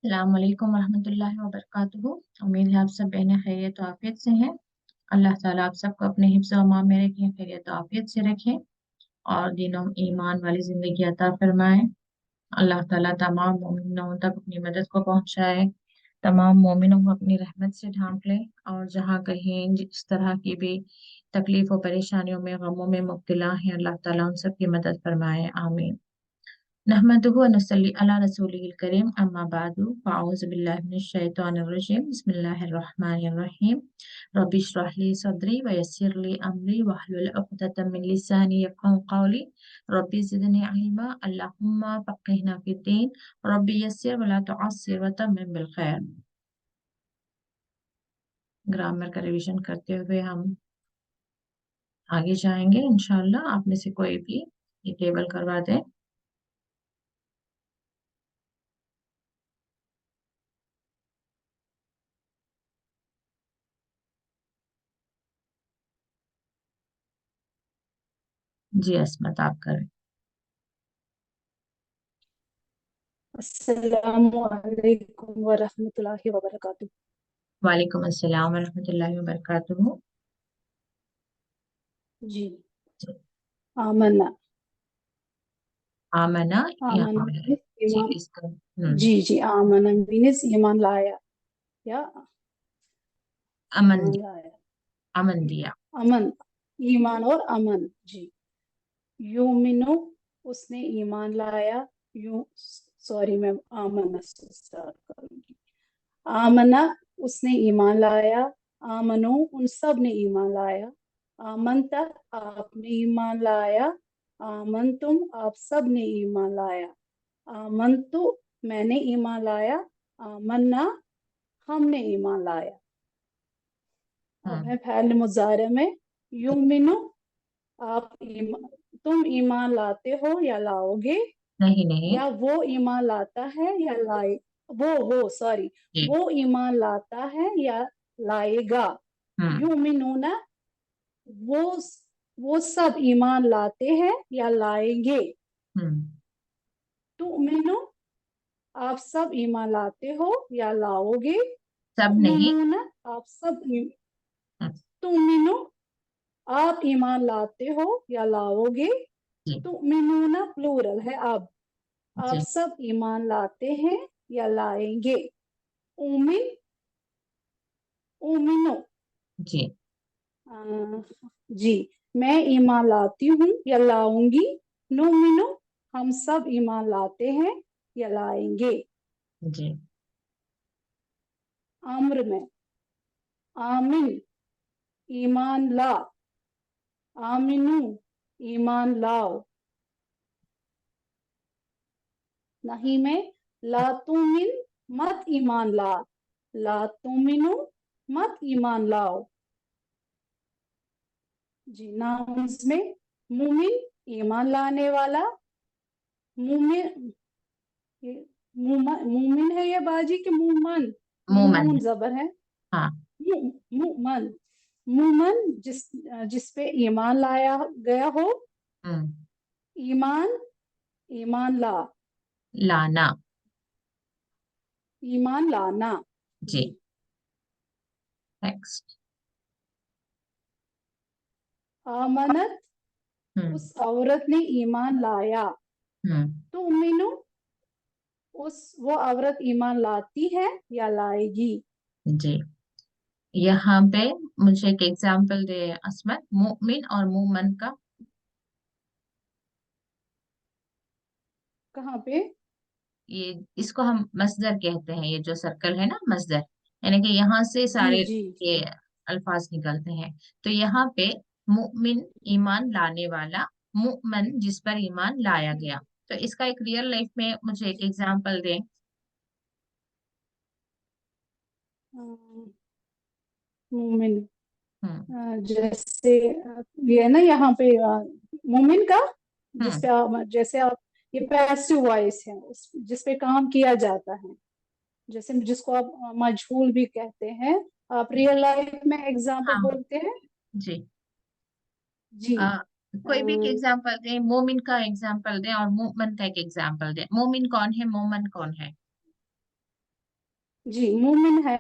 अस्सलाम वालेकुम रहमतुल्लाहि व बरकातुहू। उम्मीद है आप सब बहनें खैरियत और आफियत से हैं। अल्लाह ताला आप सबको अपने हिफ्ज़ व अमान में रखें, खैरियत और आफियत से रखें और दीन और ईमान वाली जिंदगी अता फरमाए। अल्लाह ताला तमाम मोमिनों तक अपनी मदद को पहुंचाए, तमाम मोमिनों को अपनी रहमत से ढांप ले और जहाँ कहीं जिस तरह की भी तकलीफ और परेशानियों में गमों में मुब्तला हैं, अल्लाह ताला उन सब की मदद फरमाए, आमीन। नहमदुहु व नसल्ली अला रसूलिल करीम अम्मा बादु फ़अऊज़ु बिल्लाहि मिनश शैतानिर रजीम बिस्मिल्लाहिर रहमानिर रहीम रब्बि इश्रह ली सदरी व यस्सिर ली अमरी वहलुल उक़दतम मिन लिसानी यफ़क़हू क़ौली रब्बि ज़िदनी इल्मा अल्लाहुम्मा फ़क़्हिना फ़िद्दीन रब्बि यस्सिर व ला तुअस्सिर व तम्मिम बिल खैर। ग्रामर का रिवीजन करते हुए हम आगे जाएंगे इंशाअल्लाह। आप में से कोई भी ये टेबल करवा दे। जी अस्मत आप करें। अस्सलामु अलैकुम व रहमतुल्लाहि व बरकातुहू। वालेकुम अस्सलाम व रहमतुल्लाहि व बरकातुहू। जी। आमना। आमना आमना यहाँ है। मीन्स जी ईमान। इसका जी जी, आमना मीन्स ईमान लाया या अमन ईमान दिया। लाया। अमन दिया। अमन, ईमान और अमन। जी। यूमिनु, उसने ईमान लाया। यू सॉरी मैम, आमना से स्टार्ट करूंगी। आमना, उसने ईमान लाया। आमनो, उन सब ने ईमान लाया। आमन तक, आपने ईमान लाया। आमन तुम, आप सब ने ईमान लाया। आमन तो, मैंने ईमान लाया। आमन्ना, हमने ईमान लाया। अब हम्म। है फ़ैल मुज़ारे में। युमिनु, आप ईमान, तुम ईमान लाते हो या लाओगे, नहीं नहीं। या वो ईमान लाता है या लाए। वो सॉरी, जी। वो ईमान लाता है या लाएगा। हम्म। युमिनूना, वो वो सब ईमान लाते हैं या लाएंगे। हम्म। तुमिनु, आप सब ईमान लाते हो या लाओगे। सब नहीं। तुमिनूना, आप सब हम्म। तुमिनु, आप ईमान लाते हो या लाओगे। जी। तुमिनूना प्लूरल है अब। आप जी। सब ईमान लाते हैं या लाएंगे। उमिन, उमिनो। जी। अ, जी, मैं ईमान लाती हूँ या लाऊंगी। नुमिनो, हम सब ईमान लाते हैं या लाएंगे। जी। आम्र में, आमिन, ईमान ला। आमिनू, ईमान लाओ। नहीं में, ला तुमिन, मत ईमान ला। ला तुमिनु, मत ईमान लाओ। जी, नाउन्स में, मुमिन, ईमान लाने वाला। मुमिन, ये मुमिन है ये बाजी के मुमन। मोमन नून है। जबर है। हाँ। मुमन, मुमन जिस पे ईमान लाया गया हो। हम्म। ईमान, ईमान ला। लाना। ईमान लाना। जी। जी। नेक्स्ट। आमनत, हम्म। उस औरत ने ईमान लाया। हम्म। तो मीनू, वो औरत ईमान लाती है या लाएगी। जी यहाँ पे मुझे एक एग्जांपल दे असमत, मुमिन और मुमन का। कहाँ पे। ये इसको हम मस्दर कहते हैं, ये जो सर्कल है ना मस्दर, यानी कि यहाँ से जी सारे जी ये अल्फाज निकलते हैं। तो यहाँ पे मुमिन ईमान लाने वाला, मुमन जिस पर ईमान लाया गया। तो इसका एक रियल लाइफ में मुझे एक एग्जांपल दें। मोमिन, हम्म। जैसे ये है ना यहाँ पे मोमिन का, हम्म। जिसपे आप जैसे आप, ये पैसिव वॉइस है जिस पे काम किया जाता है। जैसे जिसको आप मजहूल भी कहते हैं। आप रियल लाइफ में एग्जाम्पल हाँ। बोलते हैं। जी। जी। आ, अ, कोई भी एक एग्जांपल दें, मोमिन का एग्जांपल दें और मोमन का एक एग्जांपल दें। मोमिन कौन है, मोमन कौन है? जी, मोमिन है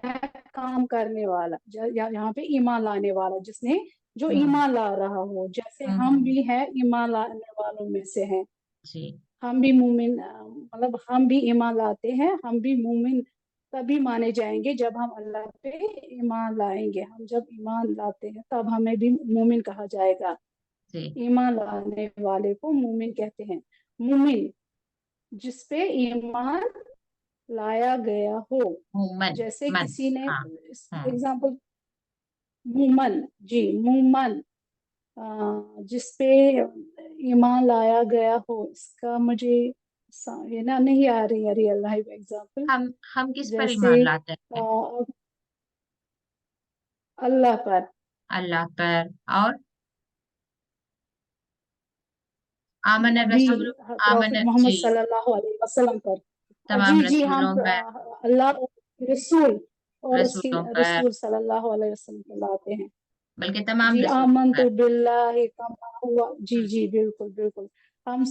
काम करने वाला, यहाँ पे ईमान लाने वाला, जिसने जो हम्म ईमान ला रहा हो, जैसे हम हम्म। भी हैं ईमान लाने वालों में से हैं। जी हम भी मोमिन, मतलब हम भी ईमान लाते हैं, हम भी मोमिन तभी माने जाएंगे जब हम अल्लाह पे ईमान लाएंगे। हम जब ईमान लाते हैं तब हमें भी मोमिन कहा जाएगा। जी। ईमान लाने वाले को मोमिन कहते हैं। मोमिन जिस पे ईमान लाया गया हो, मोमन। जैसे मन। किसी ने, हाँ। हम्म। एग्जाम्पल, मुमन, जी मुमन, जिस पे ईमान लाया गया हो, इसका मुझे ये ना नहीं आ रही है रियल लाइफ एग्जाम्पल। हम किस पर जैसे ईमान लाते हैं? अल्लाह पर। अल्लाह पर। और आमन नबी रसूल। प्रॉफिट आमन मोहम्मद जी। सल्लल्लाहु अलैहि वसल्लम पर। जी तमाम जी, हम रसूलों पर। अल्लाह, रसूल और उसकी रसूलों पर। रसूल सल्लल्लाहु अलैहि वसल्लम को लाते हैं। बल्कि तमाम जी, रसूलों आमन पर। तो बिल्लाहि कमा हुआ, जी हम्म जी बिल्कुल बिल्कुल। हम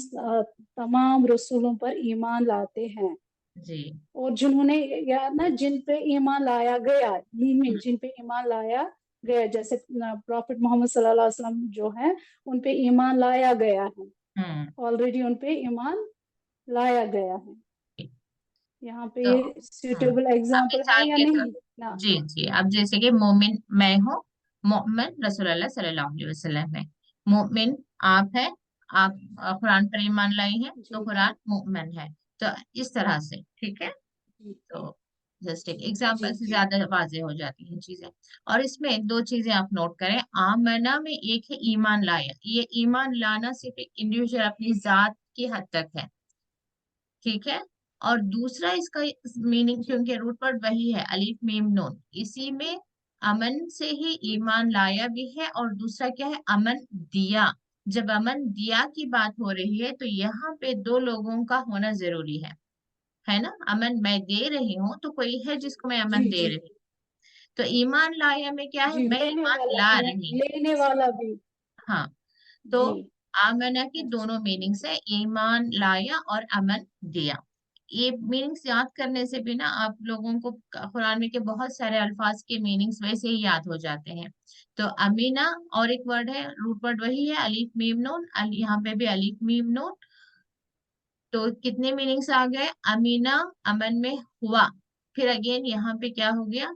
तमाम रसूलों पर ईमान लाते हैं। जी। और जिन्होंने, या ना, जिन पे ईमान लाया गया, हम्म मोमिन जिन पे ईमान लाया गया, जैसे प्रॉफिट मोहम्मद सल्लल्लाहु अलैहि वसल्लम जो है, उन पे ईमान लाया गया है। हम्म। ऑलरेडी उन पे ईमान लाया गया है। यहाँ पे तो ये सूटेबल अब एग्जाम्पल है मिसाल या के तौर। नहीं ना? जी जी, अब जैसे कि मोमिन मैं हूँ, मोमिन रसूलुल्लाह सल्लल्लाहु अलैहि वसल्लम है। मोमिन आप है, आप कुरान पर ईमान लाई हैं तो जी कुरान मोमिन है। तो इस तरह से ठीक है। जी तो जस्ट एक जी एग्जाम्पल से जी ज्यादा वाजे हो जाती हैं चीजें। और इसमें दो चीजें आप नोट करें, आमना में एक है ईमान लाया, ये ईमान लाना सिर्फ एक इंडिविजुअल अपनी जात की हद तक है, ठीक है। और दूसरा इसका मीनिंग, जी क्योंकि रूट वर्ड वही है अलिफ मीम नून, इसी में अमन से ही ईमान लाया भी है, और दूसरा क्या है, अमन दिया। जब अमन दिया की बात हो रही है तो यहाँ पे दो लोगों का होना जरूरी है ना। अमन मैं दे रही हूँ तो कोई है जिसको मैं अमन जी दे जी रही हूँ। तो ईमान लाया में क्या है, जी, मैं ईमान ला रही हूँ। लेने वाला भी। हाँ। तो जी, आमना की अच्छा, दोनों मीनिंग्स है, ईमान लाया और अमन दिया। ये मीनिंग्स याद करने से भी ना आप लोगों को कुरान में के बहुत सारे अल्फाज के मीनिंग्स वैसे ही याद हो जाते हैं। तो अमीना, और एक वर्ड है रूट वर्ड वही है अलीफ मीम नून, यहाँ पे भी अलीफ मीम नून। तो कितने मीनिंग्स आ गए, अमीना अमन में हुआ, फिर अगेन यहाँ पे क्या हो गया,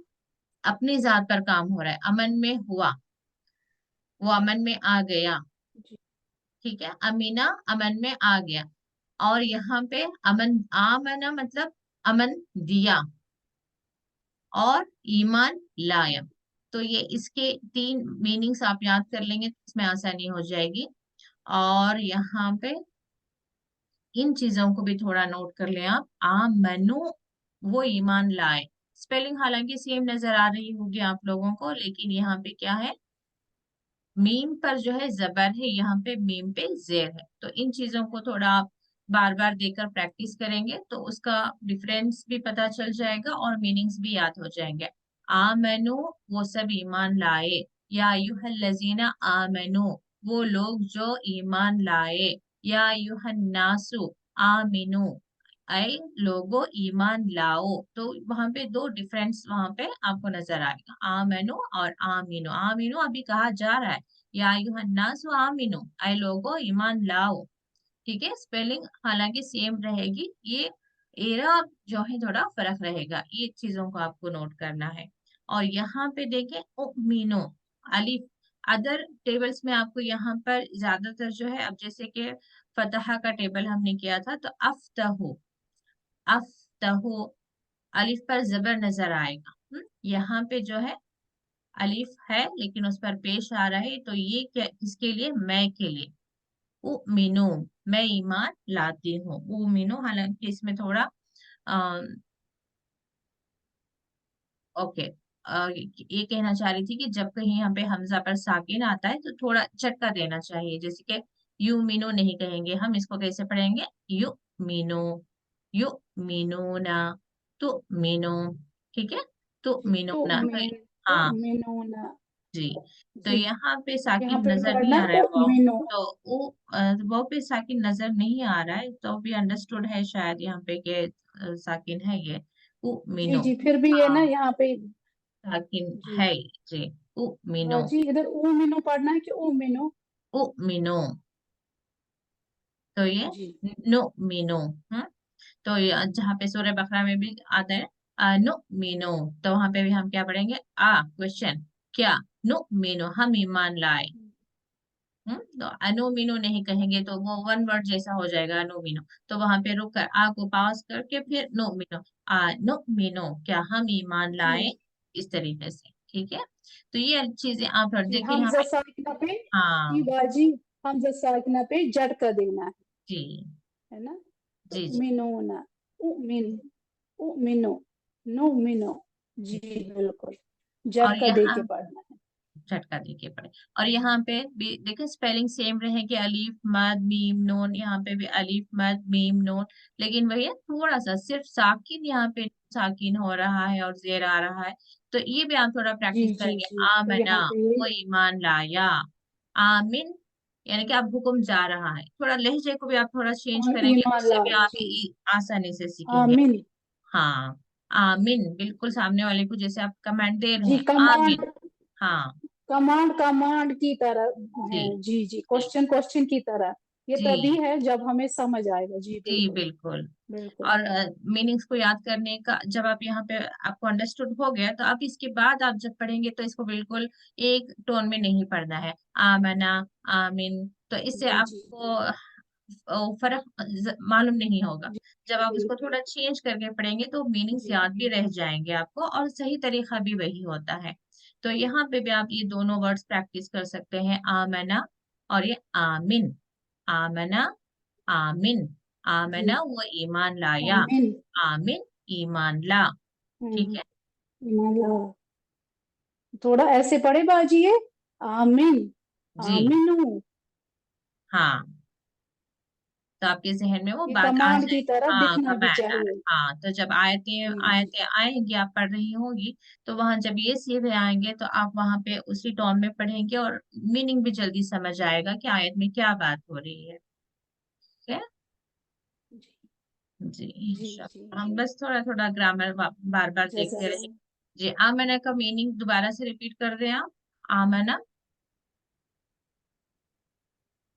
अपनी जात पर काम हो रहा है, अमन में हुआ, वो अमन में आ गया, जी ठीक है। अमीना अमन में आ गया। और यहाँ पे अमन आमना मतलब अमन दिया, और ईमान लाया। तो ये इसके तीन मीनिंग्स आप याद कर लेंगे तो इसमें आसानी हो जाएगी। और यहाँ पे इन चीजों को भी थोड़ा नोट कर लें आप, आमनु वो ईमान लाए। स्पेलिंग हालांकि सेम नजर आ रही होगी आप लोगों को, लेकिन यहाँ पे क्या है, मीम पर जो है जबर है, यहाँ पे मीम पे जेर है। तो इन चीजों को थोड़ा आप बार बार देकर प्रैक्टिस करेंगे तो उसका डिफरेंस भी पता चल जाएगा और मीनिंग्स भी याद हो जाएंगे। आमनु वो सब ईमान लाए, या अय्युहल्लज़ीना आमनु वो लोग जो ईमान लाए, या अय्युहन्नासु आमिनु आए लोगो ईमान लाओ। तो वहां पे दो डिफरेंस वहां पे आपको नजर आएगा, आमनु और आमीनु। आमीनु अभी कहा जा रहा है, या अय्युहन्नासु आमिनु आए लोगो ईमान लाओ, ठीक है। स्पेलिंग हालांकि सेम रहेगी, ये एरा जो है थोड़ा फर्क रहेगा, ये चीजों को आपको नोट करना है। और यहाँ पे देखें उमीनो, अलिफ, अदर टेबल्स में आपको यहाँ पर ज्यादातर जो है, अब जैसे कि फतहा का टेबल हमने किया था तो अफ्तहु, अफ्तहु अलिफ पर जबर नजर आएगा। यहाँ पे जो है अलिफ है लेकिन उस पर पेश आ रहा है, तो ये क्या किसके लिए, मैं के लिए, उमिनो मैं ईमान लाती हूँ, उमिनो। हालांकि इसमें थोड़ा ओके, ये कहना चाह रही थी कि जब कहीं यहाँ पे हमजा पर साकिन आता है तो थोड़ा झटका देना चाहिए, जैसे कि यू मीनो नहीं कहेंगे हम, इसको कैसे पढ़ेंगे, यू मीनो, यू मीनो ना, तो मीनो, ठीक है, तो जी, मीनो ना, तो तो हाँ मेनू ना। जी। तो जी, यहाँ पे यहाँ साकिन पे नजर नहीं पढ़ना आ रहा है वाव, मेनू। तो वो वाव पे साकिन नजर नहीं आ रहा है, तो भी अंडरस्टूड है शायद यहाँ पे कि साकिन है ये। जी उमिनो। जी, फिर भी ये ना हाँ, यहाँ पे। साकिन जी है। जी, उमिनो। बाजी, इधर ओ मीनू पढ़ना है कि ओ मीनू? उमिनो, तो ये जी नो मीनो। हम्म। तो ये जहाँ पे सूरह बकरा में भी आता है नो मीनो, तो वहां पे भी हम क्या पढ़ेंगे? क्वेश्चन, क्या? नो मीनो, हम ईमान लाए। तो अनो मीनो नहीं कहेंगे तो वो वन वर्ड जैसा हो जाएगा, अनो मीनो। तो वहां पे रुक कर को पास करके फिर नो मीनो, नो मीनो, क्या हम ईमान जी लाए, इस तरीके से। ठीक है, तो ये चीजें आप जी, देखिए यहाँ हमजा पे। साकिना पे जी हाँ। बाजी, हमजा साकिना पे जड़ का देना जी है ना? तो जी जी। मिनोना, उमिन, उमिनो, नो मिनो। जी बिल्कुल, जड़ और का दे के यहाँ पढ़ना है। झटका देके पढ़े। और यहाँ पे भी देखिए स्पेलिंग सेम रहेगी, अलीफ मद मीम नून, यहाँ पे भी अलीफ मद मीम नून। लेकिन वही है, थोड़ा सा सिर्फ साकिन यहाँ पे साकिन हो रहा है और जेर आ रहा है। तो ये भी आप थोड़ा जी प्रैक्टिस जी करेंगे। जी, तो आमना, यहाँ पे वो ईमान लाया। आमिन, यानी कि आप हुक्म जा रहा है, थोड़ा लहजे को भी आप थोड़ा चेंज करेंगे, ईमान उससे भी लाए आप जी। आसानी से सीखेंगे। आमिन। हाँ, आमिन, बिल्कुल सामने वाले को जैसे आप कमेंट दे रहे जी हैं, कमांड, आमिन। हाँ। कमांड कमांड की तरह जी है। जी जी, जी क्वेश्चन क्वेश्चन की तरह। ये तभी जी है जब हमें समझ आएगा। जी जी बिल्कुल बिल्कुल। बिल्कुल। और मीनिंग्स को याद करने का, जब आप यहाँ पे आपको अंडरस्टूड हो गया, तो आप इसके बाद आप जब पढ़ेंगे तो इसको बिल्कुल एक टोन में नहीं पढ़ना है, आमना, आमिन, तो इससे जी जी आपको फर्क मालूम नहीं होगा। जी जब जी आप उसको बिल्कुल। थोड़ा चेंज करके पढ़ेंगे तो मीनिंग्स जी याद भी रह जाएंगे आपको, और सही तरीका भी वही होता है। तो यहाँ पे भी आप ये दोनों वर्ड्स प्रैक्टिस कर सकते हैं, आमना और ये आमिन। आमना, आमिन। जी आमना, वो ईमान लाया। आमीन। आमिन, ईमान ला। ठीक हम्म, है। ईमान ला। थोड़ा ऐसे पढ़े बाजी ये, आमीन, जी। आमीनू। हाँ, तो आपके जहन में वो ये बात आ कमांड की जाएगी। तरह हाँ, दिखना भी कमांड आ चाहिए। रहा है। हाँ, तो जब आयतें जी जी आयतें आएंगी, आप पढ़ रही होंगी, तो वहां जब ये सीधे आएंगे तो आप वहां पे उसी टोन में पढ़ेंगे, और मीनिंग भी जल्दी समझ आएगा कि आयत में क्या बात हो रही है। ठीक है। जी जी, जी जी इंशाल्लाह हम जी। बस थोड़ा थोड़ा ग्रामर बार बार देखते जैसा, रहेंगे। जी, आमना का मीनिंग दोबारा से रिपीट कर रहे हैं आप। आमना,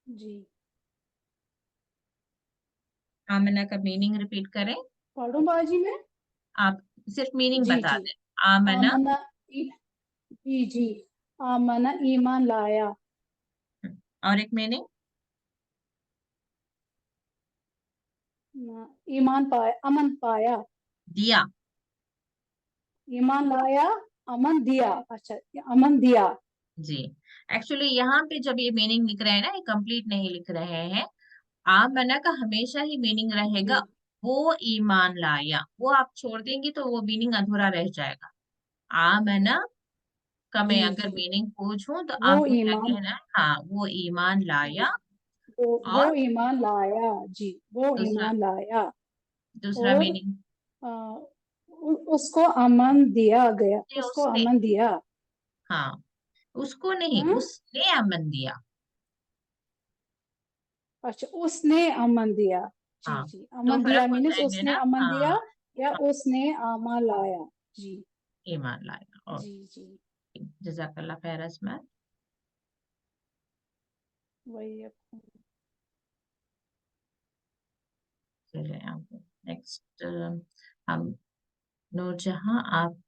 जी आमना का मीनिंग रिपीट करें। पढ़ो बाजी में। आप सिर्फ मीनिंग जी बता जी, दें। आमना। आमना, जी जी, आमना ईमान लाया। और एक मीनिंग। ईमान पाया, अमन पाया। दिया। ईमान लाया, अमन दिया। अच्छा, ये अमन दिया। जी, एक्चुअली यहाँ पे जब ये मीनिंग लिख रहे हैं ना, ये कंप्लीट नहीं लिख रहे हैं। आमना का हमेशा ही मीनिंग रहेगा, जी वो ईमान लाया। वो आप छोड़ देंगी तो वो मीनिंग अधूरा रह जाएगा। आमना का जी मैं अगर जी, मीनिंग पूछूं तो वो आपको क्या ईमान, कहना है? हाँ, वो ईमान लाया। वो और ईमान लाया। जी, वो दूसरा, ईमान लाया। दूसरा और मीनिंग। उसको अमन दिया गया, उसको उसने। अमन दिया। हाँ, उसको नहीं, हाँ, उसने अमन दिया। अच्छा, उसने अमन दिया। जी हाँ, जी, दो अमन दिया फर्क हो मीन्स जाएंगे उसने ना। अमन दिया, हाँ। या हाँ, उसने अमन लाया। जी ईमान लाया। और जी जी, जजाकल्ला खैर अस्मा। वही है। चलिए आप नेक्स्ट, हम नूरजहां, आप।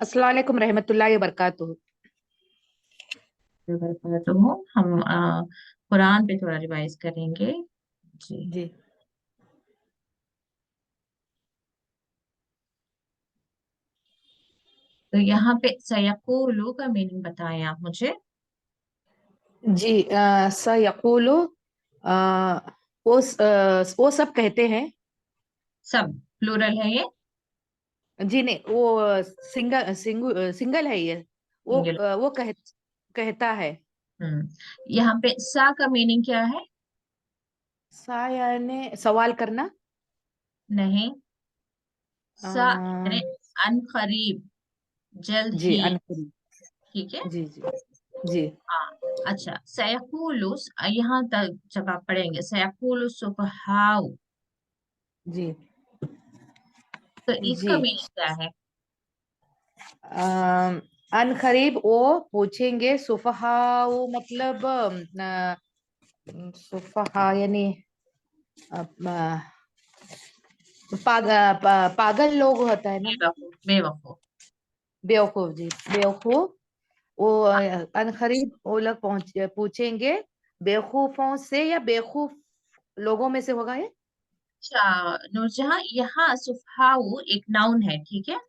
अस्सलाम वालेकुम रहमतुल्लाहि व बरकातुहू। तो हम कुरान पे थोड़ा रिवाइज करेंगे। जी, जी तो यहाँ पे सयकूलू का मीनिंग बताएं आप मुझे। जी, सयक़ूलु, अ, वो सब कहते हैं। सब प्लूरल है ये। जी नहीं, वो सिंगल है ये। सिंगल। वो कहता है। यहाँ पे सा का मीनिंग क्या है? सा यानी सवाल करना। नहीं, अ, सा यानी अन करीब, जल्द जी ही। अनकरीब। ठीक है। जी जी जी हाँ। अच्छा, सयकूलु, यहाँ तक जब आप पढ़ेंगे, सयकूलु सुफहाउ, जी तो इसका जी। मीनिंग क्या है? अनखरीब वो पूछेंगे, सुफहा वो मतलब सुफहा यानी पागल लोग होता है ना। बेवकूफ, बेवकूफ। बेवकूफ जी, बेवकूफ। वो अनखरीब वो लोग पूछेंगे बेवकूफों से, या बेवकूफ लोगों में से होगा ये। अच्छा नूरजहां, यहाँ सुफहाउ एक नाउन है, ठीक है,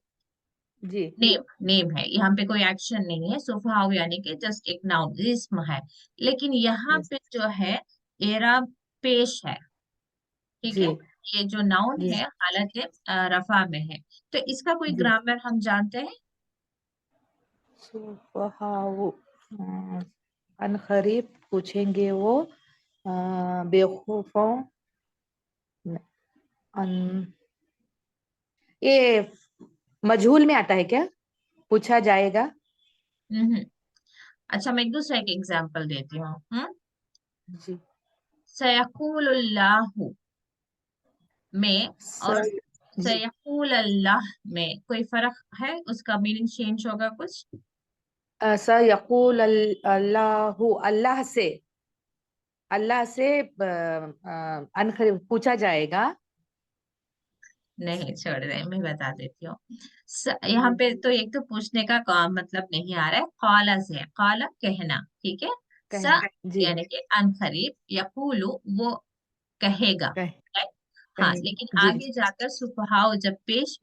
जी नेम, नेम है, यहाँ पे कोई एक्शन नहीं है। सुफहाउ यानी कि जस्ट एक नाउन, जिस्म है। लेकिन यहाँ यस पे जो है एराब पेश है, ठीक जी है। ये जो नाउन जी है हालत रफा में है। तो इसका कोई जी। ग्रामर हम जानते हैं? सुफहाउ अनखरीब पूछेंगे वो बेवकूफों अन, ये मजहूल में आता है क्या, पूछा जाएगा। हम्म। अच्छा, मैं एक दूसरा एक एग्जांपल देती हूँ। जी सयक़ूलुल्लाहु में और सर जी। सयक़ूल अल्लाह में कोई फर्क है? उसका मीनिंग चेंज होगा कुछ? सयक़ूल अल्लाहु, अल्लाह से अनखरीब पूछा जाएगा। नहीं, छोड़ दे, मैं बता देती हूँ। यहाँ पे तो एक तो पूछने का मतलब नहीं आ रहा है। कौला से है, कौला कहना, ठीक है। स कह जी यानी कि अनखरीब, यकूलु वो कहेगा, कह right? हाँ, लेकिन कहेगा जी आगे जाकर सुफहाओ जब पेश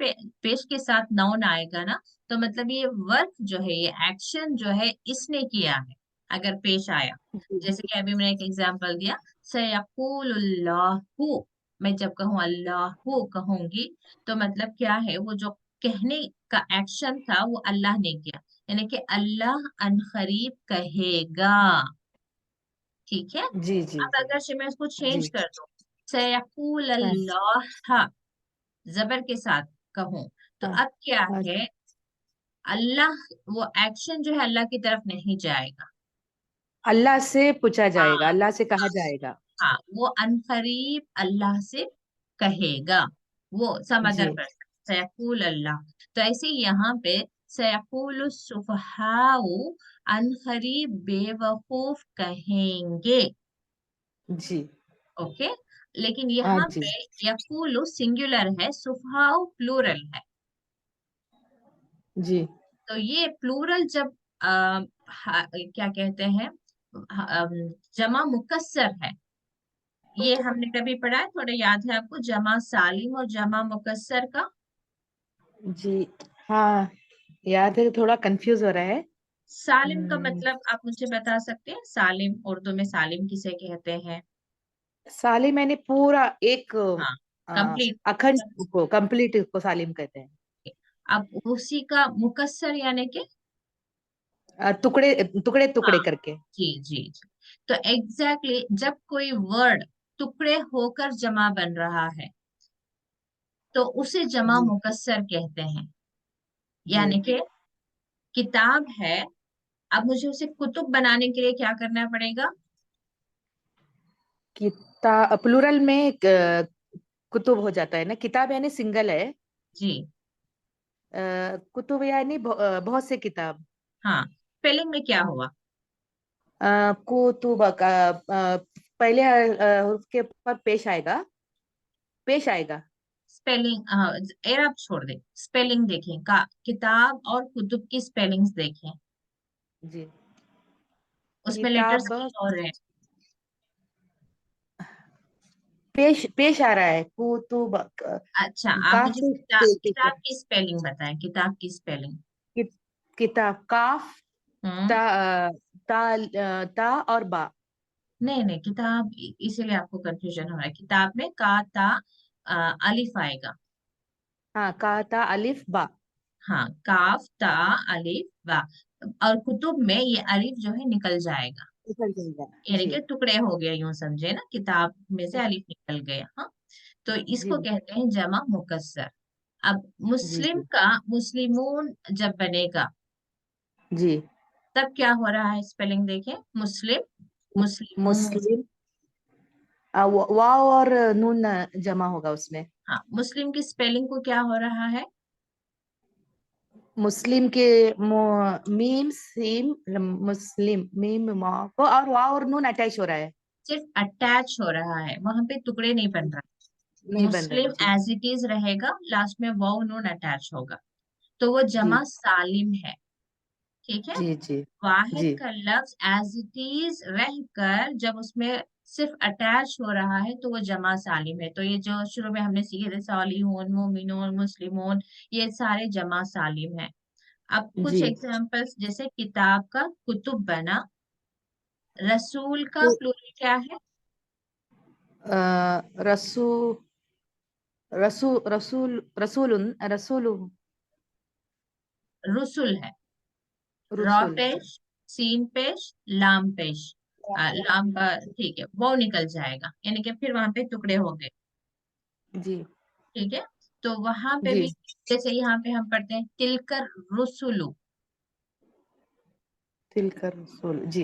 के साथ नाउन आएगा ना, तो मतलब ये वर्क जो है, ये एक्शन जो है इसने किया है, अगर पेश आया। जी जैसे कि अभी मैंने एक एग्जांपल दिया, सयक़ूलुल्लाहु, मैं जब कहूँ अल्लाहु कहूंगी, तो मतलब क्या है, वो जो कहने का एक्शन था वो अल्लाह ने किया, यानी कि अल्लाह अनखरीब कहेगा, ठीक है। जी जी अब अगर से मैं इसको जी। चेंज कर दूं, सयक़ूल हाँ अल्लाह, जबर के साथ कहूं, तो हाँ अब क्या हाँ। है, अल्लाह, वो एक्शन जो है अल्लाह की तरफ नहीं जाएगा। अल्लाह से पूछा जाएगा, हाँ, अल्लाह से कहा जाएगा। हाँ, वो अनकरीब अल्लाह से कहेगा, वो सम अदर जी पर्सन, सयकूल अल्लाह। तो ऐसे ही यहाँ पे सयकूल सुफहाउ, अनकरीब बेवकूफ कहेंगे, जी। ओके। लेकिन हाँ यहाँ जी पे यकूलु सिंगुलर है, सुफहाउ प्लूरल है। जी तो ये प्लूरल जब क्या कहते हैं, जमा मुकस्सर है, ये हमने कभी पढ़ा है, थोड़ा याद है आपको, जमा सालिम और जमा मुकस्सर का? जी। हाँ याद है, थोड़ा कंफ्यूज हो रहा है। सालिम का हम्म, मतलब आप मुझे बता सकते हैं? सालिम, उर्दू में सालिम किसे कहते हैं? सालिम मैंने पूरा एक हाँ, कंप्लीट। अखंड को, कंप्लीट को सालिम कहते हैं। अब उसी का मुकस्सर यानी कि, टुकड़े टुकड़े टुकड़े हाँ, करके। जी जी जी। तो एग्जैक्टली जब कोई वर्ड टुकड़े होकर जमा बन रहा है, तो उसे जमा जी मुकस्सर कहते हैं। जी। यानी कि किताब है, अब मुझे उसे कुतुब बनाने के लिए क्या करना पड़ेगा? किताब प्लूरल में कुतुब हो जाता है ना, किताब यानी सिंगल है। जी कुतुब यानी बहुत से किताब। हाँ, स्पेलिंग में क्या हुआ? कुतुब का पहले उसके ऊपर पेश आएगा। स्पेलिंग एर आप छोड़ दे, स्पेलिंग देखें का, किताब और कुतुब की स्पेलिंग्स देखें, जी। उसमें लेटर्स किताब कहीं और हैं। पेश पेश आ रहा है, कुतुब अच्छा, आप मुझे काफी किताब की स्पेलिंग बताएं, किताब की स्पेलिंग। किताब काफ हम्म। ता ता और बा। नहीं नहीं, किताब इसीलिए आपको कंफ्यूजन हो रहा है, किताब में का ता अलिफ आएगा। हाँ का ता अलिफ बा। हाँ, काफ ता अलिफ बा। और कुतुब में ये अलिफ जो है निकल जाएगा, निकल जाएगा। यानी जी कि टुकड़े हो गए, यूं समझे ना, किताब में से अलिफ निकल गया। हाँ, तो जी इसको कहते हैं जमा मुकस्सर। अब जी मुस्लिम जी का मुस्लिमून जब बनेगा, जी। तब क्या हो रहा है, स्पेलिंग देखें, मुस्लिम, मुस्लिमून। मुस्लिम वाव और नून जमा होगा उसमें। हाँ, मुस्लिम की स्पेलिंग को क्या हो रहा है? मुस्लिम के मीम सीम मुस्लिम मीम मा को और वाव और नून अटैच हो रहा है, सिर्फ अटैच हो रहा है, वहां पे टुकड़े नहीं बन रहा। नहीं बन रहा है। मुस्लिम जी एज इट इज रहेगा, लास्ट में वाव नून अटैच होगा, तो वो जी जमा सालिम है। ठीक है। जी जी वाहिद जी का लफ्ज एज इट इज रहकर जब उसमें सिर्फ अटैच हो रहा है तो वो जमा सालिम है। तो ये जो शुरू में हमने सीखे थे, सालिहून, मोमिनून, मुस्लिमून, ये सारे जमा सालिम है। अब कुछ जी। एग्जांपल्स, जैसे किताब का कुतुब बना, रसूल का तो प्लूरल क्या है? रसू रसू रसूल रसूलुन रसूल रुसुल है। रॉ रसूल। पेश, सीन पेश, लाम पेश। लाम का ठीक है, वो निकल जाएगा, यानी कि फिर वहां पे टुकड़े हो गए। जी ठीक है। तो वहां पे भी जी। जैसे यहाँ पे हम पढ़ते हैं तिलकर रुसुलु, तिलकर रसूल। जी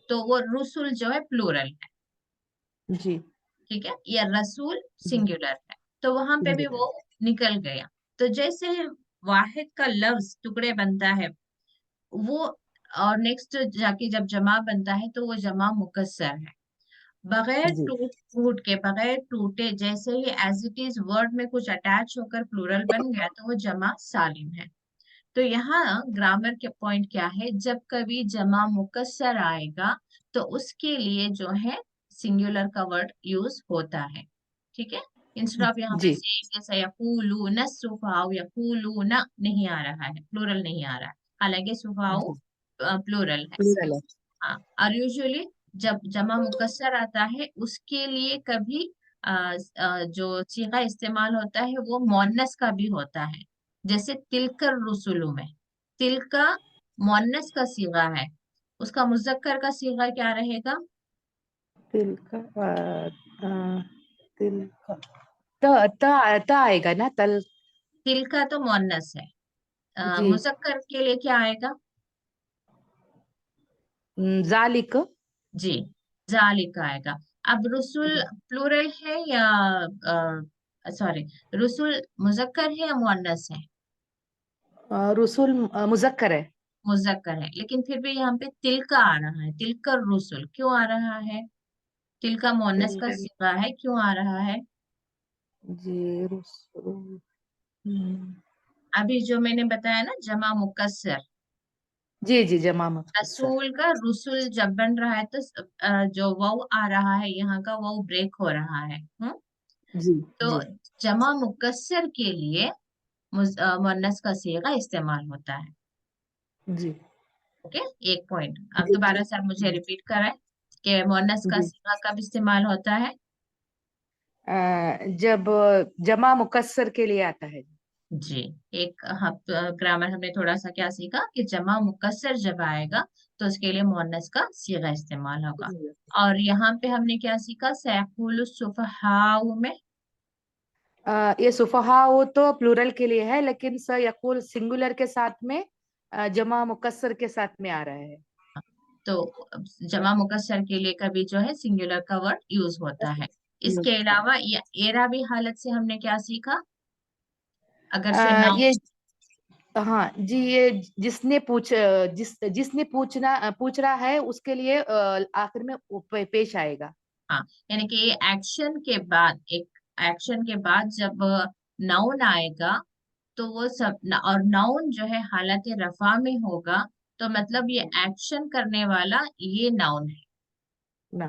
तो वो रुसुल जो है प्लूरल है। जी ठीक है, या रसूल जी सिंगुलर है, तो वहां पे भी जी वो निकल गया। तो जैसे वाहिद का लफ्ज टुकड़े बनता है वो, और नेक्स्ट जाके जब जमा बनता है तो वो जमा मुकस्सर है। बगैर जी टूट फूट के, बगैर टूटे, जैसे ही एज इट इज वर्ड में कुछ अटैच होकर प्लूरल बन गया तो वो जमा सालिम है। तो यहाँ ग्रामर के पॉइंट क्या है, जब कभी जमा मुकस्सर आएगा तो उसके लिए जो है सिंगुलर का वर्ड यूज होता है। ठीक है। इंस्टेड ऑफ यहाँ पे जी। जैसे यकूलून सुफाऊ, यकूलून नहीं आ रहा है, प्लूरल नहीं आ रहा है, हालांकि सुफाऊ जी प्लूरल है। प्लूरल है। हाँ, और यूजुअली जब जमा मुकस्सर आता है उसके लिए कभी जो सीगा इस्तेमाल होता है वो मोन्नस का भी होता है। जैसे तिलकर रुसुलु में, तिल का मोन्नस का सीगा है, उसका मुजक्कर का सीगा क्या रहेगा? तिल का तिल का त आएगा ना तल। तिल का तो मोन्नस है। जी। मुजक्कर के लिए क्या आएगा? जालिक। जी, जालिक आएगा। अब रुसुल प्लूरल है या सॉरी, रुसुल मुजक्कर है या मुअन्नस है? रसूल मुजक्कर है। मुजक्कर है, लेकिन फिर भी यहाँ पे तिल का आ रहा है, तिल का रुसुल क्यों आ रहा है? तिल का मुअन्नस तिल का सीगा है, क्यों आ रहा है? जी रसूल। हम्म, अभी जो मैंने बताया ना, जमा मुकस्सर, जी जी जमा मुकस्सर। रसूल का रुसुल जब बन रहा है तो जो वाव आ रहा है यहाँ का, वाव ब्रेक हो रहा है। जी तो जी जमा मुकस्सर के लिए मुअन्नस का सीगा इस्तेमाल होता है। जी ओके, एक पॉइंट। अब जी दोबारा से आप मुझे रिपीट कराएं कि मुअन्नस का जी। सीगा कब इस्तेमाल होता है? जब जमा मुकस्सर के लिए आता है। जी। एक ग्रामर हमने थोड़ा सा क्या सीखा कि जमा मुकस्सर जब आएगा तो उसके लिए मुअन्नस का सीगा इस्तेमाल होगा। और यहाँ पे हमने क्या सीखा, सयक़ूलु सुफ़हाउ में, ये सुफहा वो तो प्लूरल के लिए है, लेकिन स यकूल सिंगुलर के साथ में जमा मुकस्सर के साथ में आ रहा है। तो जमा मुकस्सर के लिए कभी जो है सिंगुलर का वर्ड यूज होता है। इसके अलावा या एराबी हालत से हमने क्या सीखा, अगर से नाउन, ये हाँ जी, ये जिसने पूछ रहा है उसके लिए आखिर में पेश आएगा। हाँ, यानी कि ये एक्शन के बाद, एक एक्शन के बाद जब नाउन आएगा तो वो सब और नाउन जो है हालत रफा में होगा, तो मतलब ये एक्शन करने वाला ये नाउन है। ना।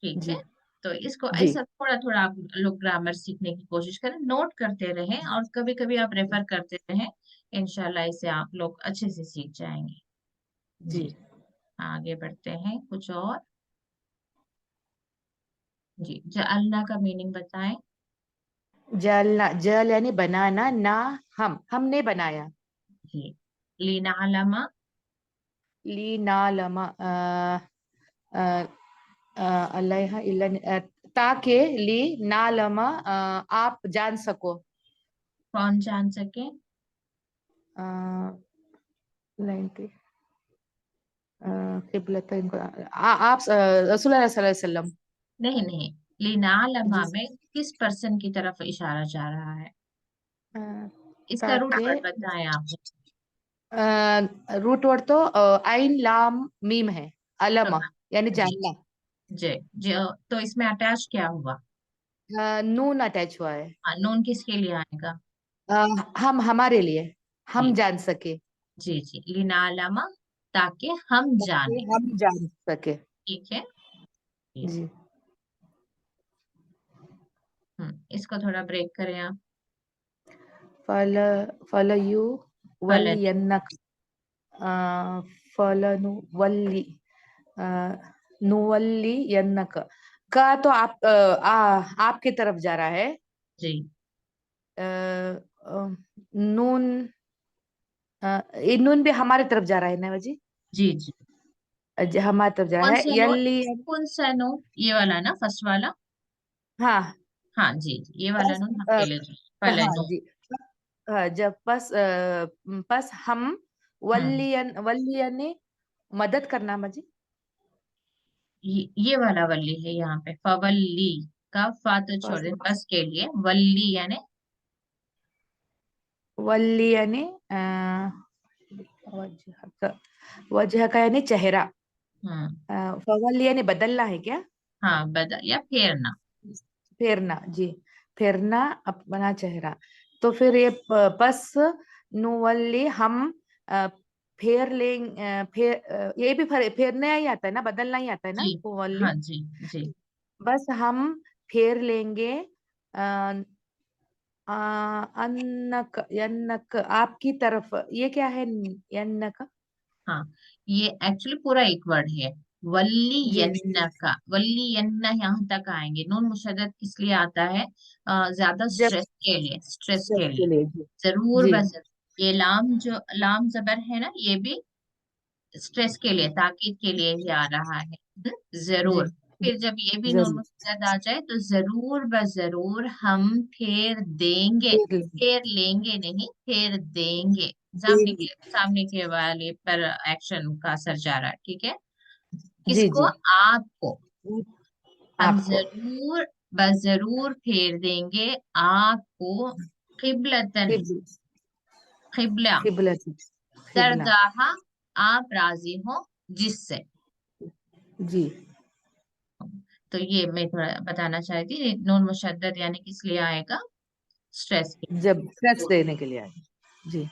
ठीक है। जी तो इसको जी ऐसा थोड़ा थोड़ा आप लोग ग्रामर सीखने की कोशिश करें, नोट करते रहें और कभी कभी आप रेफर करते रहें। इंशाल्लाह इसे आप लोग अच्छे से सीख जाएंगे। जी। जी। आगे बढ़ते हैं, कुछ और। जी, जअलना का मीनिंग बताएं। जल यानी बनाना, ना हमने बनाया। जी। लीना अलमा। ली ना लमा अ, अल्लाह इल्ला ताकि ली ना लमा आप जान सको। कौन जान सके? लाइन पे किबलत आप रसूलुल्लाह सल्लल्लाहु अलैहि वसल्लम। नहीं नहीं, लिनालमा जिस में किस पर्सन की तरफ इशारा जा रहा है? इसका रूट ताकि वर्ड बताएं आप। रूट वर्ड तो आइन लाम मीम है, अलम हाँ, यानी जी जानना। जी जी। तो इसमें अटैच क्या हुआ? नून अटैच हुआ है। हाँ, नून किसके लिए आएगा? अ, हम हमारे लिए, हम जी जान सके, जी जी, लिनालमा, ताकि हम ताकि जाने। हम जान सके। ठीक है जी। जी। इसको थोड़ा ब्रेक करें आप। फल फलयु फलन। वल्यन्नक, फलनु वल्ली, अ, नुवल्ली यन्नक का तो आप आपके तरफ जा रहा है। जी अ, नून, ये नून भी हमारे तरफ जा रहा है ना जी? जी जी। हमारे तरफ जा रहा कौन है सा नोट? यल्ली। कौन सा नोट? ये वाला ना, फर्स्ट वाला? हाँ। हाँ जी जी, ये वाला बस नोट हम ले लेते हैं, हाँ फलन। जी। जब बस हम हम्म वल्लियन ने मदद करना मजी। ये वाला वल्ली है यहाँ पे, फवल्ली का फा तो छोड़ दे, बस बस के लिए वल्ली यानी। वल्लियन ने वजह का यानी चेहरा। हम्म फवल्लियन ने बदलना है क्या? हाँ, बदल या फेरना। फेरना जी, फेरना अपना चेहरा। तो फिर ये बस नुवल्ली हम अ, फेर लेंगे, ये भी फेरने ही आता है ना, बदलना ही आता है ना जी नुवल्ली। हाँ जी जी। बस हम फेर लेंगे अ, अन्नक यन्नक आपकी तरफ। ये क्या है यन्नक? हाँ, ये एक्चुअली पूरा एक वर्ड है, वल्ली जी यन्ना का। वल्ली यन्ना यहाँ तक आएंगे। नून मुशद्दद किस लिए आता है? ज्यादा जब स्ट्रेस के लिए, स्ट्रेस सब के के लिए। लिए जी। जरूर जी बस। ये लाम, जो लाम जबर है ना, ये भी स्ट्रेस के लिए, ताकीद के लिए ही आ रहा है। जी जरूर। फिर जब ये भी नून जरूर। मुशद्दद आ जाए तो जरूर ब जरूर हम फेर देंगे। फेर लेंगे, फेर लेंगे नहीं, फेर देंगे। देंगे। सामने के वाले पर एक्शन का असर जा रहा है, ठीक है। जी किसको? जी। आपको। हम आपको जरूर ब जरूर फेर देंगे आपको। किबलतन, किब किबला। किबलत किबला। दरगाह, आप राजी हो जिससे। जी। तो ये मैं थोड़ा बताना चाहती थी, नून मुशद्दद यानी किस लिए आएगा? स्ट्रेस के। जब स्ट्रेस देने के लिए आए। जी।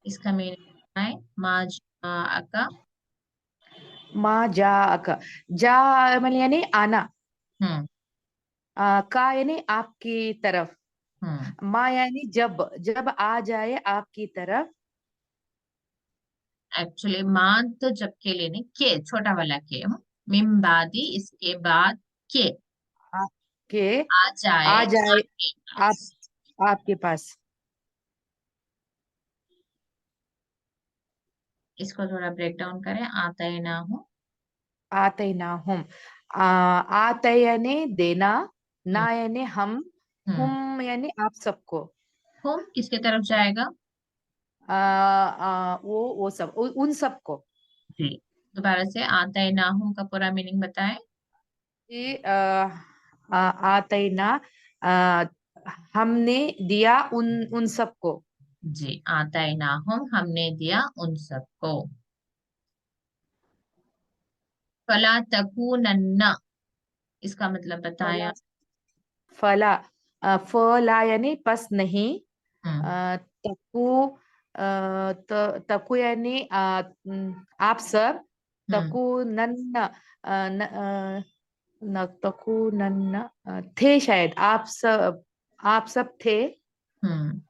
इसका मीनिंग है माँ का। माँ जा का, जा मतलब यानी आना, हम्म का यानी आपकी तरफ, हम्म। माँ यानी जब, जब आ जाए आपकी तरफ। एक्चुअली माँ तो जब के लिए नहीं, के छोटा वाला के। मिमबादी, इसके बाद के। आपके आ जाए आ जाए आपके आप, पास। आपके पास। इसको थोड़ा ब्रेक डाउन करें, आता ही ना हो। आते ना हम, आते यानी देना, हम्म ना यानी हम, हम्म। हम यानी आप सबको। होम किसके तरफ जाएगा? वो सब उन सबको। जी। दोबारा से, आता ही ना हो का पूरा मीनिंग बताएं। कि आते ना, आ, हमने दिया उन उन सबको। जी, आता ही ना हो हमने दिया उन सबको। फला तकूनन्ना, इसका मतलब बताएं फला आप। फला, फला यानी बस नहीं, हम्म तकु, तकु यानी आप सब, हम्म तकु नन्न, न तकु नन्न, थे शायद आप सब थे। हम्म।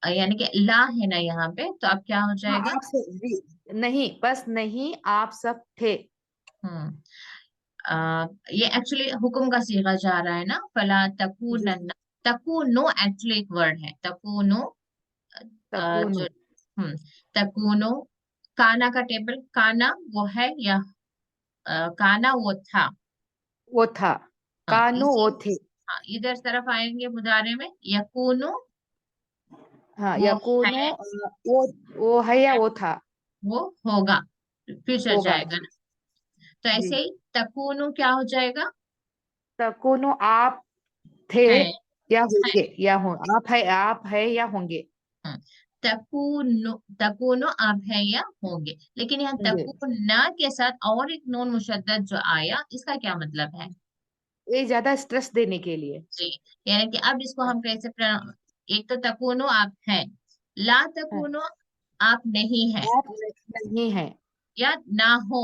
यानी कि ला है ना यहाँ पे, तो अब क्या हो हाँ जाएगा? आप सब नहीं, बस नहीं आप सब थे। हम्म। ये एक्चुअली हुक्म का सीगा जा रहा है ना, फला जी तकूनन्ना। तकूनो एक्चुअली एक वर्ड है, तकूनो। तकुनु। जो हम्म तकूनो, काना का टेबल, काना वो है, या काना वो था। वो था, हाँ, कानु इसी। वो थे। हाँ, इधर तरफ आएंगे मुजारे में, यकूनो। हाँ, वो यकूनो है, वो है या वो था, वो होगा, फ्यूचर होगा। जाएगा जी ना। तो ऐसे जी। ही तकूनु क्या हो जाएगा? तकुनो आप थे है, या है। होंगे, या हो आप है या होंगे। हम्म, तकूनु, तकूनु आप है या होंगे, लेकिन यहाँ होंगे। तकूना के साथ और एक नून मुशद्दद जो आया, इसका क्या मतलब है? ये ज्यादा स्ट्रेस देने के लिए। जी, यानी कि अब इसको हम कैसे एक तो तकूनो आप है, ला हाँ, तकूनो आप नहीं है, आप नहीं है। या ना हो।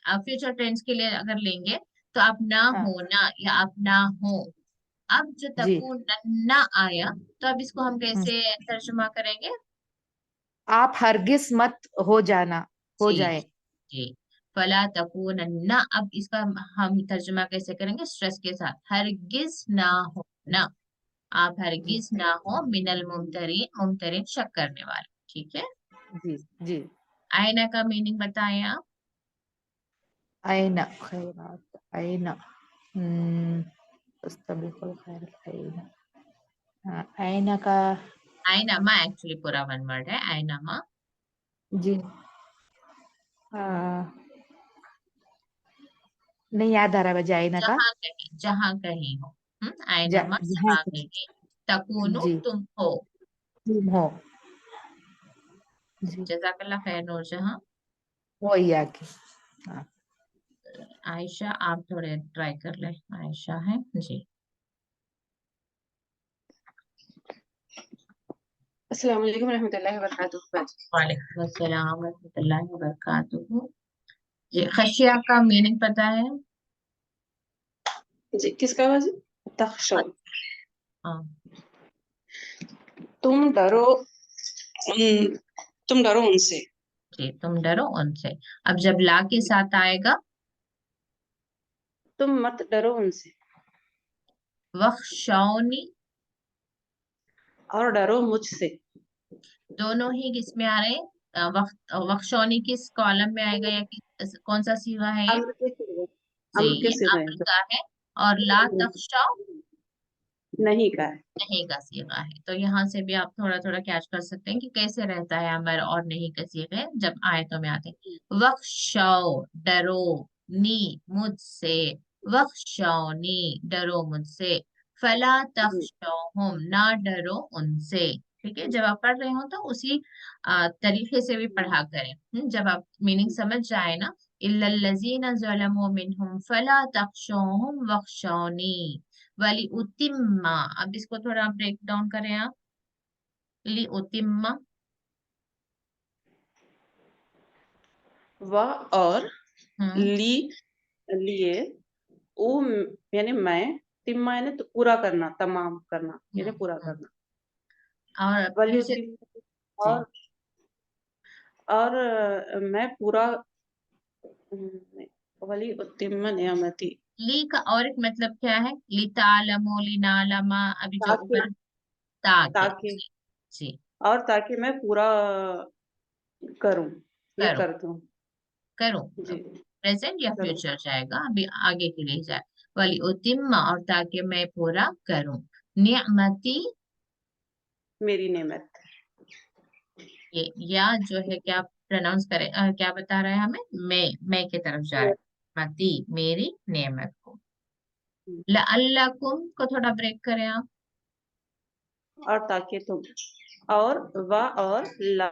फ्यूचर टेंस के लिए अगर लेंगे तो आप ना हाँ हो ना, या आप ना हो। अब जो जी। तकून ना आया, तो अब इसको हम हम्म, कैसे तर्जुमा करेंगे? आप हरगिज मत हो जाना, हो जी, जाए। जी। फला तकूनन्ना, अब इसका हम तर्जुमा कैसे करेंगे? स्ट्रेस के साथ, हरगिज ना हो ना, आप जी हरगिज ना हो मिनल मुमतरीन, मुमतरीन शक करने वाले। ठीक है। जी जी। आईना का मीनिंग बताएं आप। आईना खैरात, आईना, अस्तबिकुल खैर, आईना। हाँ, आईना का। आईना मा एक्चुअली पूरा वन वर्ड है, आईना मा। जी। हाँ, नहीं याद आ रहा मुझे आईना का। जहां कहीं, जहां कहीं हो। आईना मा जहाँ जहां कहीं, तकूनो जी तुम हो। तुम हो। जी, जज़ाकल्लाह खैर नूरजहां। वो ही आके। हाँ। आयशा आप थोड़े ट्राई कर ले, आयशा है जी। अस्सलाम वालेकुम रहमतुल्लाहि व बरकातुहू। वालेकुम अस्सलाम रहमतुल्लाहि व बरकातुहू। जी, खशिया का मीनिंग पता है? जी, किसका आवाज? तख्शो, हाँ तुम डरो, तुम डरो उनसे। जी, तुम डरो उनसे। अब जब ला के साथ आएगा, तुम मत डरो उनसे, वख्शौनी, और डरो मुझसे। दोनों ही किस में आ रहे हैं? वख्शौनी किस कॉलम में आएगा, या कौन सा सीगा है ये? अम्र के सिगे, जी, अम्र के ये सिगे अम्र का है। और ला तख्शौ नहीं का है। नहीं का सीगा है। तो यहाँ से भी आप थोड़ा थोड़ा कैच कर सकते हैं कि कैसे रहता है अमर और नहीं का सीगे जब आयतों में आते हैं। वख्शौ डरो, नी मुझसे, वख्शौनी डरो मुझसे, फला जी तख्शौहुम ना डरो उनसे। ठीक है, जब आप पढ़ रहे हो तो उसी तरीके से भी पढ़ा करें। जब आप मीनिंग समझ जाए ना, इल्लल्लज़ीना ज़लमू मिनहुम फला तख्शौहुम वख्शौनी वाली उतिम्मा। अब इसको थोड़ा ब्रेक डाउन करें आप। ली उतिम्मा। वह और हम्म ली, लिए, ओ यानी मैं, तिम्मा यानी तो पूरा करना, तमाम करना यानी हम्म पूरा हम्म। करना। और फिर से। वली जी, और मैं पूरा, वली उतिम्मा नियामती, ली का और एक मतलब क्या है? ली तालमो, ली नालमा, अभी जो ताकि, ऊपर ताके। ताकि, जी, जी, और ताकि मैं पूरा करूं या करो, कर दूं। करो। जी प्रेजेंट या करूं, फ्यूचर जाएगा, अभी आगे के लिए जाए। वाली उतिम्मा, और ताकि मैं पूरा करूं। नियमती, मेरी नेमत। ये या जो है क्या प्रोनाउंस करें, क्या बता रहा है हमें? मैं की तरफ जा रहा है, मती मेरी नेमत को। लअल्लकुम को थोड़ा ब्रेक करें आप। और ताकि तुम, और वा और ला,